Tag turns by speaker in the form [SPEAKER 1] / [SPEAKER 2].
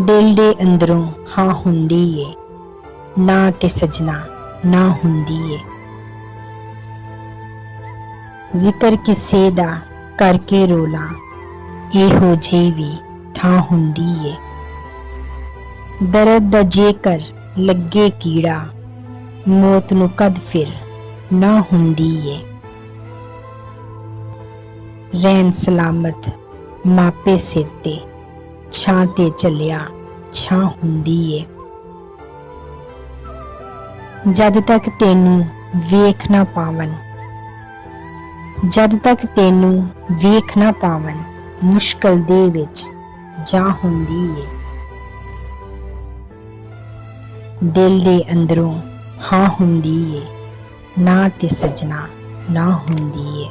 [SPEAKER 1] ਦਿਲ ਦੇ ਅੰਦਰੋਂ ਹਾਂ ਹੁੰਦੀ ਏ, ਨਾ ਤੇ ਸਜਣਾ ਨਾ ਹੁੰਦੀ ਏ। ਜ਼ਿਕਰ ਕਿਸੇ ਦਾ ਕਰਕੇ ਰੋਲਾ, ਇਹੋ ਜਿਹੀ ਵੀ ਥਾਂ ਹੁੰਦੀ ਏ। ਦਰਦ ਦਾ ਜੇਕਰ ਲੱਗੇ ਕੀੜਾ, ਮੌਤ ਨੂੰ ਕਦ ਫਿਰ ਨਾ ਹੁੰਦੀ ਏ। ਰਹਿਣ ਸਲਾਮਤ ਮਾਪੇ ਸਿਰ ਤੇ, ਛਾਂ ਤੇ ਚੱਲਿਆ ਛਾਂ ਹੁੰਦੀ ਏ। ਜਦ ਤੱਕ ਤੈਨੂੰ ਵੇਖ ਨਾ ਪਾਵਨ, ਜਦ ਤੱਕ ਤੈਨੂੰ ਵੇਖ ਨਾ ਪਾਵਨ, ਮੁਸ਼ਕਲ ਦੇ ਵਿੱਚ ਜਾ ਹੁੰਦੀ ਏ। ਦਿਲ ਦੇ ਅੰਦਰੋਂ ਹਾਂ ਹੁੰਦੀ ਏ, ਨਾ ਤੇ ਸਜਣਾ ਨਾ ਹੁੰਦੀ ਏ।